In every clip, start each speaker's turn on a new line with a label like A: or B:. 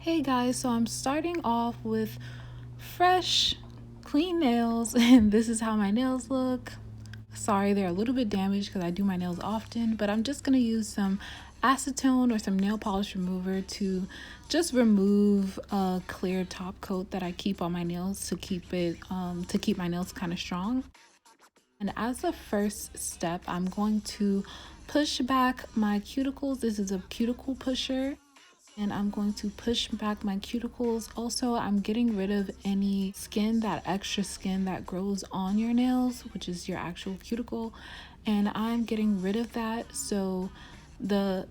A: Hey guys, so I'm starting off with fresh, clean nails, and this is how my nails look. Sorry, they're a little bit damaged because I do my nails often, but I'm just gonna use some acetone or some nail polish remover to just remove a clear top coat that I keep on my nails to keep my nails kind of strong. And as a first step, I'm going to push back my cuticles. This is a cuticle pusher, and I'm going to push back my cuticles. Also, I'm getting rid of any skin, that extra skin that grows on your nails, which is your actual cuticle, and I'm getting rid of that so the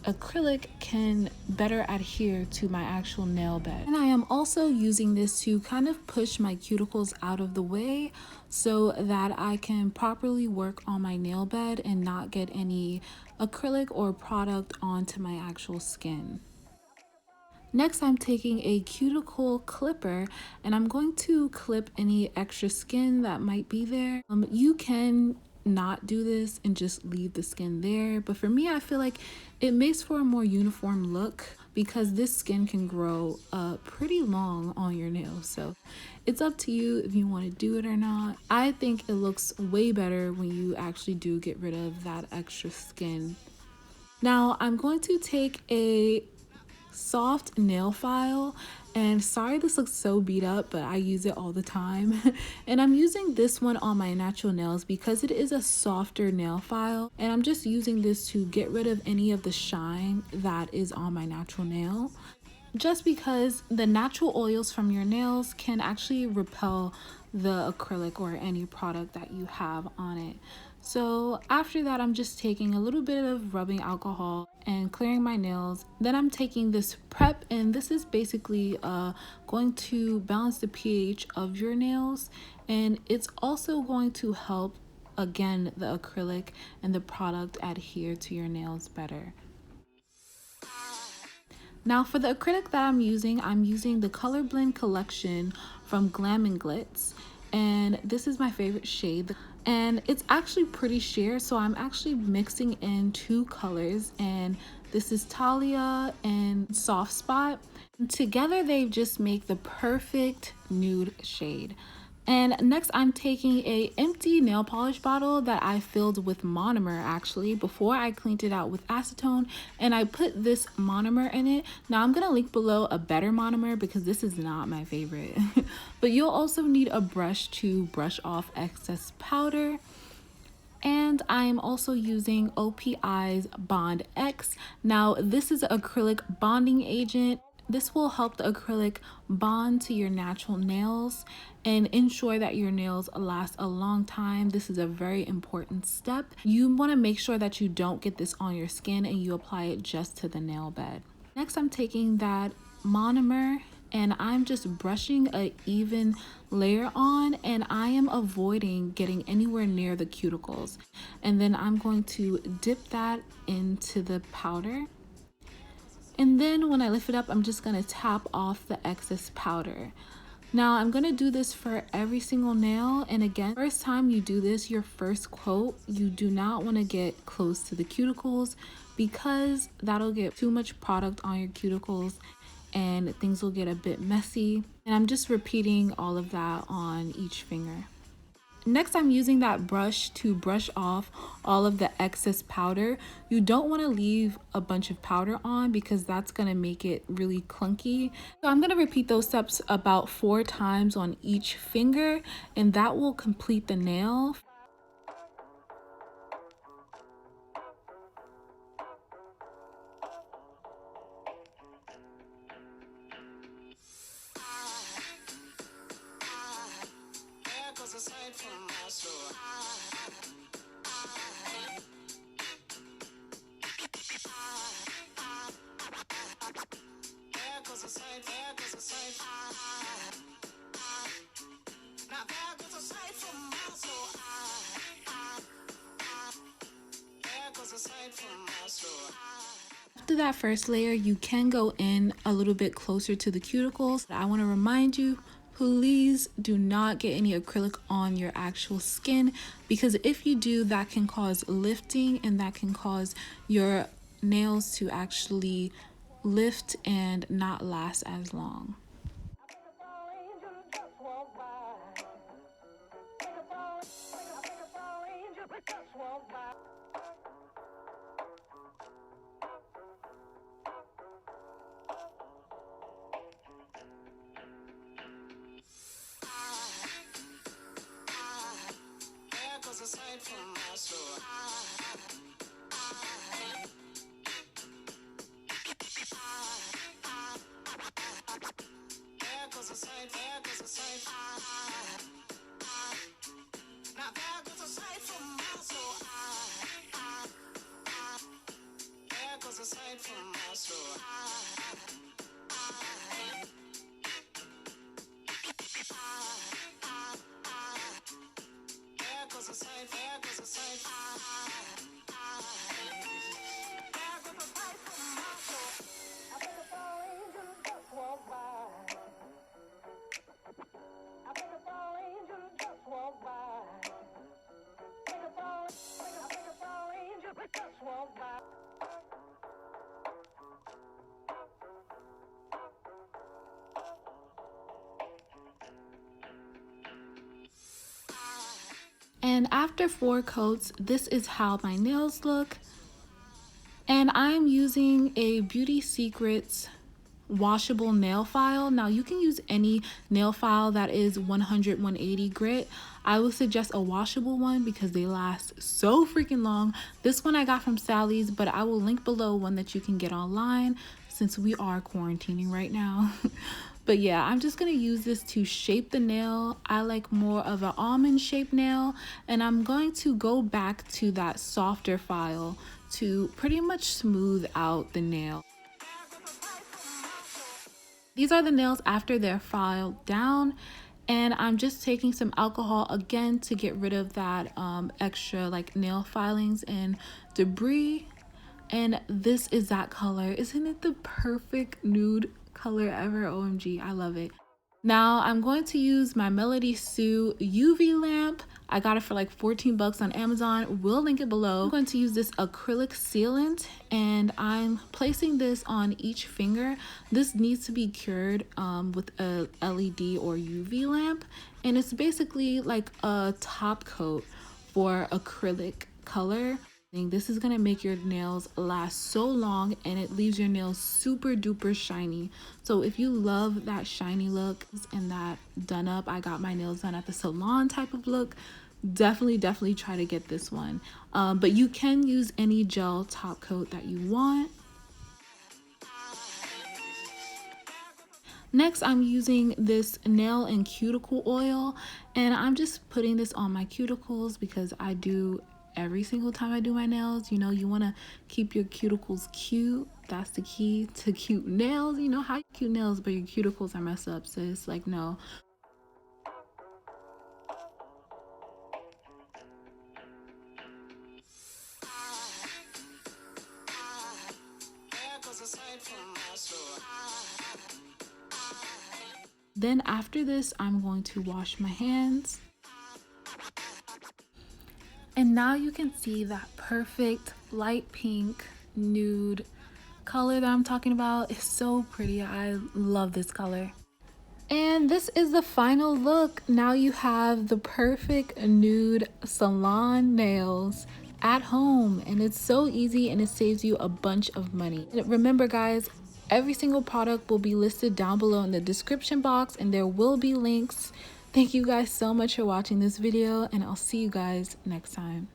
A: acrylic can better adhere to my actual nail bed. And I am also using this to kind of push my cuticles out of the way so that I can properly work on my nail bed and not get any acrylic or product onto my actual skin. Next, I'm taking a cuticle clipper and I'm going to clip any extra skin that might be there. You can not do this and just leave the skin there, but for me, I feel like it makes for a more uniform look because this skin can grow pretty long on your nails. So it's up to you if you want to do it or not. I think it looks way better when you actually do get rid of that extra skin. Now I'm going to take a soft nail file, and sorry this looks so beat up, but I use it all the time. And I'm using this one on my natural nails because it is a softer nail file, and I'm just using this to get rid of any of the shine that is on my natural nail, just because the natural oils from your nails can actually repel the acrylic or any product that you have on it. So after that, I'm just taking a little bit of rubbing alcohol and clearing my nails. Then I'm taking this prep, and this is basically going to balance the pH of your nails, and it's also going to help, again, the acrylic and the product adhere to your nails better. Now for the acrylic that I'm using the Color Blend collection from Glam and Glitz, and this is my favorite shade. And it's actually pretty sheer, so I'm actually mixing in two colors, and this is Talia and Soft Spot. And together they just make the perfect nude shade. And next I'm taking a empty nail polish bottle that I filled with monomer actually before I cleaned it out with acetone, and I put this monomer in it. Now I'm gonna link below a better monomer because this is not my favorite. But you'll also need a brush to brush off excess powder. And I'm also using OPI's Bond X. Now this is acrylic bonding agent. This will help the acrylic bond to your natural nails and ensure that your nails last a long time. This is a very important step. You want to make sure that you don't get this on your skin and you apply it just to the nail bed. Next, I'm taking that monomer and I'm just brushing an even layer on, and I am avoiding getting anywhere near the cuticles. And then I'm going to dip that into the powder. And then when I lift it up, I'm just gonna tap off the excess powder. Now I'm gonna do this for every single nail. And again, first time you do this, your first coat, you do not wanna get close to the cuticles because that'll get too much product on your cuticles and things will get a bit messy. And I'm just repeating all of that on each finger. Next, I'm using that brush to brush off all of the excess powder. You don't want to leave a bunch of powder on because that's going to make it really clunky. So I'm going to repeat those steps about 4 times on each finger, and that will complete the nail. After that first layer, you can go in a little bit closer to the cuticles. I want to remind you, please do not get any acrylic on your actual skin, because if you do, that can cause lifting and that can cause your nails to actually lift and not last as long. And after 4 coats, this is how my nails look. And I'm using a Beauty Secrets washable nail file. Now you can use any nail file that is 100-180 grit. I would suggest a washable one because they last so freaking long. This one I got from Sally's, but I will link below one that you can get online since we are quarantining right now. But yeah, I'm just gonna use this to shape the nail. I like more of an almond shaped nail, and I'm going to go back to that softer file to pretty much smooth out the nail. These are the nails after they're filed down, and I'm just taking some alcohol again to get rid of that extra like nail filings and debris. And this is that color. Isn't it the perfect nude color ever? OMG, I love it. Now I'm going to use my Melody Soooo UV lamp. I got it for like 14 bucks on Amazon. We'll link it below. I'm going to use this acrylic sealant, and I'm placing this on each finger. This needs to be cured with a LED or UV lamp, and it's basically like a top coat for acrylic color. This is gonna make your nails last so long, and it leaves your nails super duper shiny. So if you love that shiny look and that done up, I got my nails done at the salon type of look, definitely try to get this one. But you can use any gel top coat that you want. Next, I'm using this nail and cuticle oil, and I'm just putting this on my cuticles because I do every single time I do my nails. You know, you want to keep your cuticles cute. That's the key to cute nails. You know how cute nails, but your cuticles are messed up, sis. Like, no. Then after this, I'm going to wash my hands. And now you can see that perfect light pink nude color that I'm talking about. It's so pretty. I love this color. And this is the final look. Now you have the perfect nude salon nails at home, and it's so easy and it saves you a bunch of money. And remember guys, every single product will be listed down below in the description box, and there will be links. Thank you guys so much for watching this video, and I'll see you guys next time.